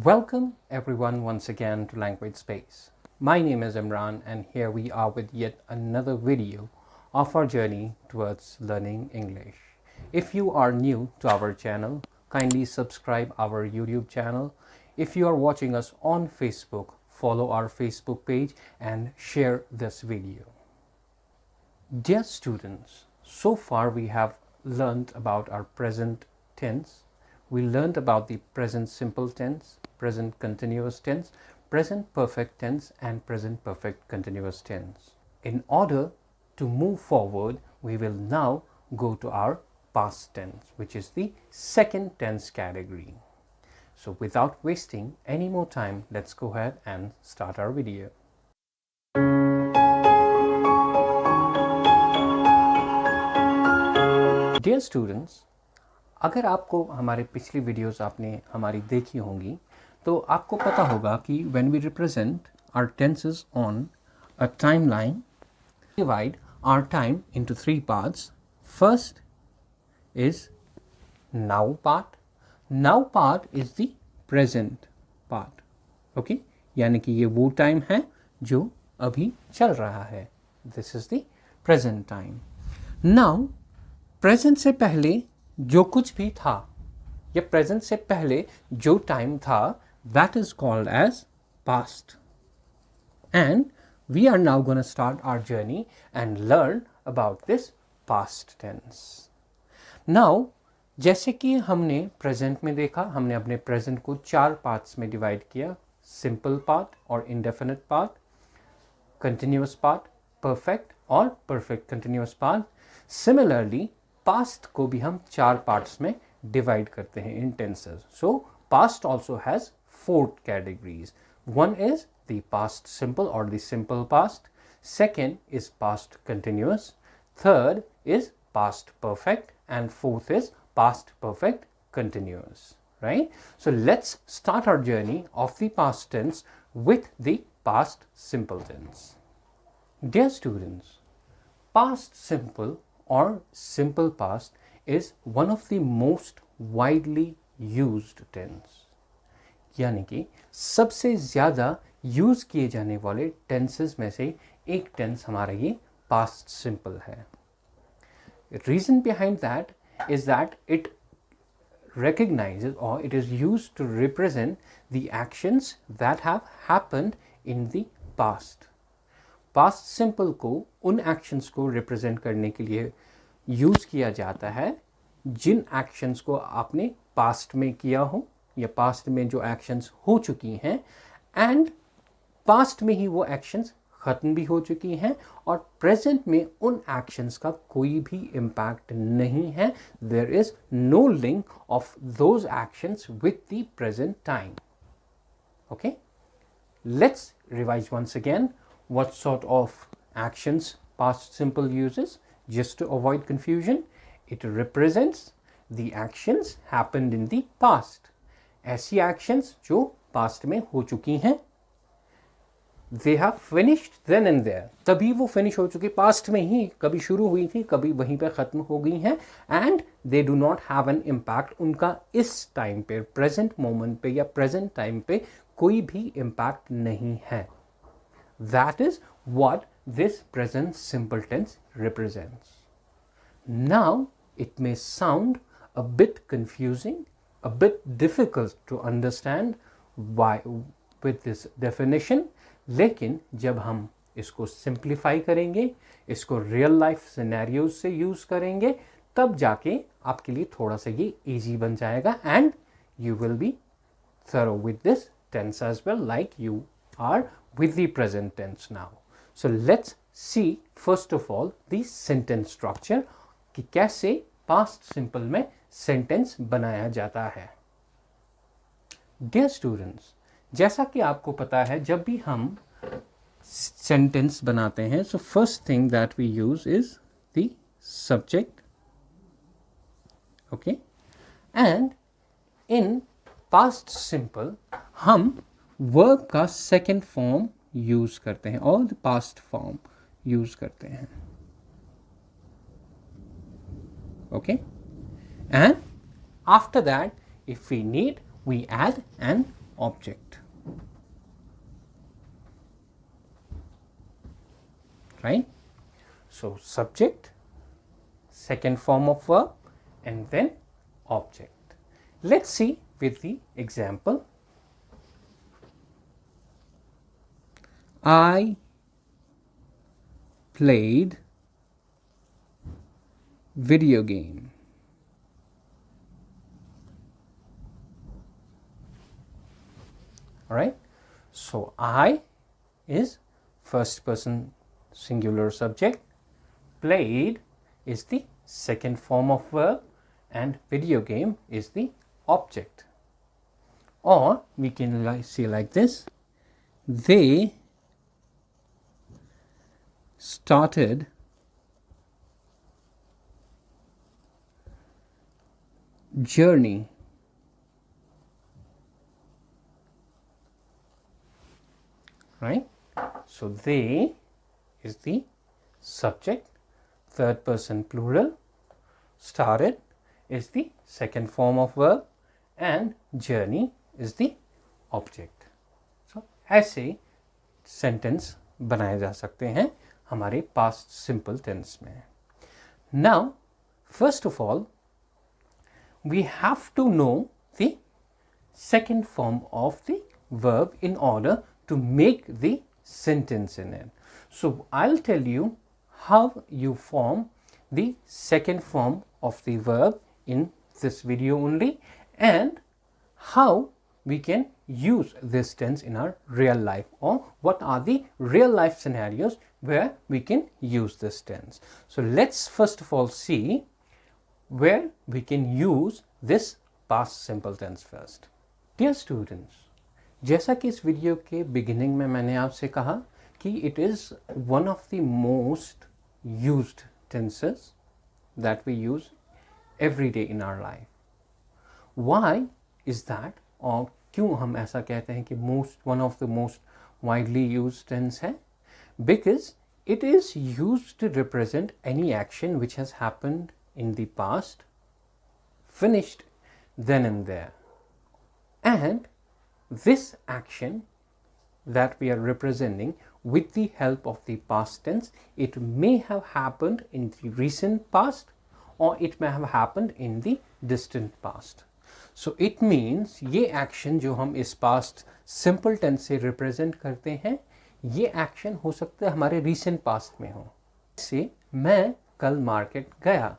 Welcome everyone once again to Language Space. My name is Imran and here we are with yet another video of our journey towards learning English. If you are new to our channel, kindly subscribe our YouTube channel. If you are watching us on Facebook, follow our Facebook page and share this video. Dear students, so far we have learned about our present tense. We learned about the present simple tense, present continuous tense, present perfect tense and present perfect continuous tense. In order to move forward, we will now go to our past tense, which is the second tense category. So without wasting any more time, let's go ahead and start our video. Dear students, अगर आपको हमारे पिछली videos आपने हमारी देखी होंगी तो आपको पता होगा कि when we represent our tenses on a timeline, we divide our time into three parts. First is now part. Now part is the present part. Okay? यानी कि ये वो टाइम है जो अभी चल रहा है. This is the present time. Now, present से पहले जो कुछ भी था या प्रेजेंट से पहले जो टाइम था, that is called as past. And we are now going to start our journey and learn about this past tense. Now, जैसे कि हमने प्रेजेंट में देखा, हमने अपने प्रेजेंट को चार पार्ट्स में डिवाइड किया. सिंपल पार्ट और indefinite part, continuous part, perfect और perfect continuous part. Similarly past को भी हम चार पार्ट्स में डिवाइड करते हैं in tenses. So past also has four categories. One is the past simple और the simple past. Second is past continuous. Third is past perfect and fourth is past perfect continuous. Right? So let's start our journey of the past tense with the past simple tense. Dear students, past simple or simple past is one of the most widely used tense. यानी कि सबसे ज़्यादा use किए जाने वाले tenses में से एक टेंस हमारा ये past simple है. Reason behind that is that it recognizes or it is used to represent the actions that have happened in the past. Past simple को उन एक्शंस को रिप्रेजेंट करने के लिए यूज़ किया जाता है जिन एक्शंस को आपने पास्ट में किया हो या पास्ट में जो एक्शंस हो चुकी हैं एंड पास्ट में ही वो एक्शंस ख़त्म भी हो चुकी हैं और प्रेजेंट में उन एक्शंस का कोई भी इम्पैक्ट नहीं है. There is no link of those actions with the present time. Okay, let's revise once again what sort of actions past simple uses. Just to avoid confusion, it represents the actions happened in the past. ऐसी actions जो past में हो चुकी हैं, they have finished then and there. तभी वो finish हो चुकी, past में ही कभी शुरू हुई थी, कभी वहीं पे ख़त्म हो गई हैं and they do not have an impact. उनका इस टाइम पे, present moment पे या present time पे कोई भी impact नहीं है. That is what this present simple tense represents. Now, it may sound a bit confusing, a bit difficult to understand why with this definition, लेकिन जब हम इसको simplify करेंगे, इसको real life scenarios से use करेंगे, तब जाके आपके लिए थोड़ा सा ये easy बन जाएगा and you will be thorough with this tense as well, like you are with the present tense now. So let's see first of all the sentence structure कि कैसे past simple में sentence बनाया जाता है. Dear students, जैसा कि आपको पता है जब भी हम sentence बनाते हैं, so first thing that we use is the subject. Okay, and in past simple हम वर्ब का सेकेंड फॉर्म यूज करते हैं और द पास्ट फॉर्म यूज करते हैं. Okay, and after that if we need we add an object. Right? So subject, second form of verb, and then object. Let's see with the example. I played video game. All right. So I is first person singular subject, played is the second form of verb, and video game is the object. Or we can say like this: they started journey right. So they is the subject, third person plural, started is the second form of verb, and journey is the object. So ऐसे sentence बनाए जा सकते हैं हमारे past simple tense में. Now first of all we have to know the second form of the verb in order to make the sentence in it. So I'll tell you how you form the second form of the verb in this video only, and how we can use this tense in our real life, or what are the real life scenarios where we can use this tense. So let's first of all see where we can use this past simple tense first. Dear students, जैसा कि इस video के beginning में मैंने आपसे कहा कि it is one of the most used tenses that we use every day in our life. Why is that? और क्यों हम ऐसा कहते हैं कि one of the most widely used tense है? Because it is used to represent any action which has happened in the past, finished then and there. And this action that we are representing with the help of the past tense, it may have happened in the recent past or it may have happened in the distant past. So it means ये action जो हम इस past simple tense से represent करते हैं, ये action हो सकता है हमारे recent past में हो. जैसे मैं कल market गया.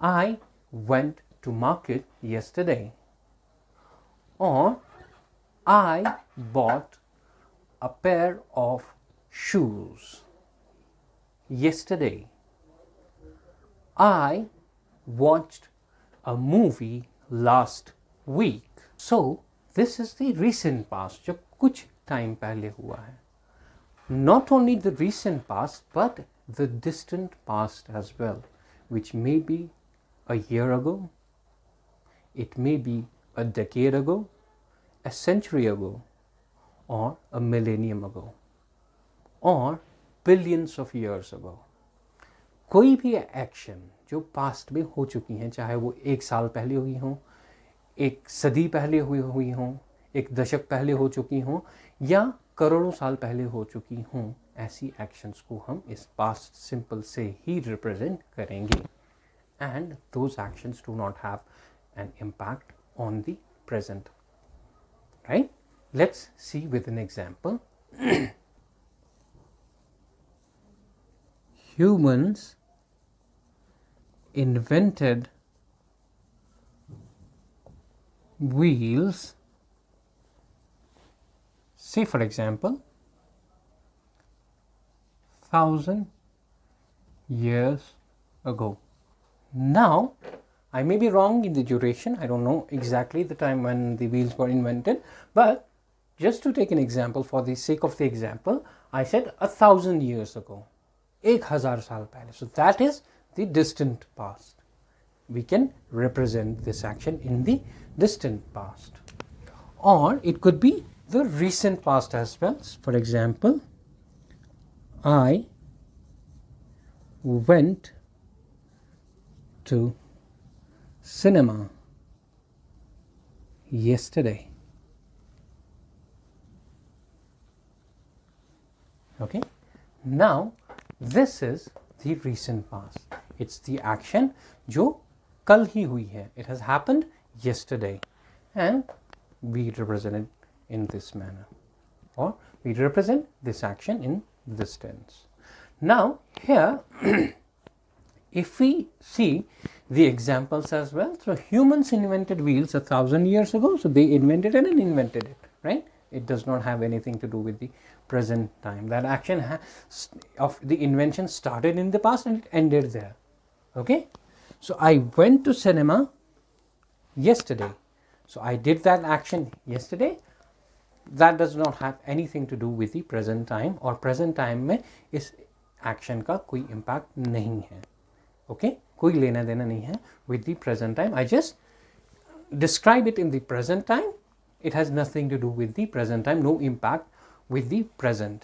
I went to market yesterday. Or I bought a pair of shoes yesterday. I watched a movie last week. So this is the recent past जो कुछ time पहले हुआ है. Not only the recent past but the distant past as well, which may be a year ago, it may be a decade ago, a century ago, or a millennium ago, or billions of years ago. कोई भी action जो past में हो चुकी हैं, चाहे वो 1 साल पहले हुई हों, 1 सदी पहले हुई हों, 1 दशक पहले हो चुकी हों, या करोड़ों साल पहले हो चुकी हों, ऐसी एक्शंस को हम इस पास्ट सिंपल से ही रिप्रेजेंट करेंगे. And those actions do not have an impact on the present. Right? Let's see with an example. Humans invented wheels, say for example, 1,000 years ago. Now, I may be wrong in the duration. I don't know exactly the time when the wheels were invented, but just to take an example, for the sake of the example, I said 1,000 years ago. 1,000 साल पहले. So that is the distant past. We can represent this action in the distant past. Or it could be the recent past as well. For example, I went to cinema yesterday. Okay, now this is the recent past. It's the action जो कल ही हुई है. It has happened yesterday, and we represent it in this manner, or we represent this action in this tense. Now here if we see the examples as well, so humans invented wheels 1,000 years ago, so they invented it and invented it, right? It does not have anything to do with the present time. That action of the invention started in the past and it ended there. Okay, so I went to cinema yesterday, so I did that action yesterday. That does not have anything to do with the present time, और present time में इस action का कोई impact नहीं है. Okay, कोई लेना देना नहीं है with the present time. I just describe it in the present time. It has nothing to do with the present time, no impact with the present.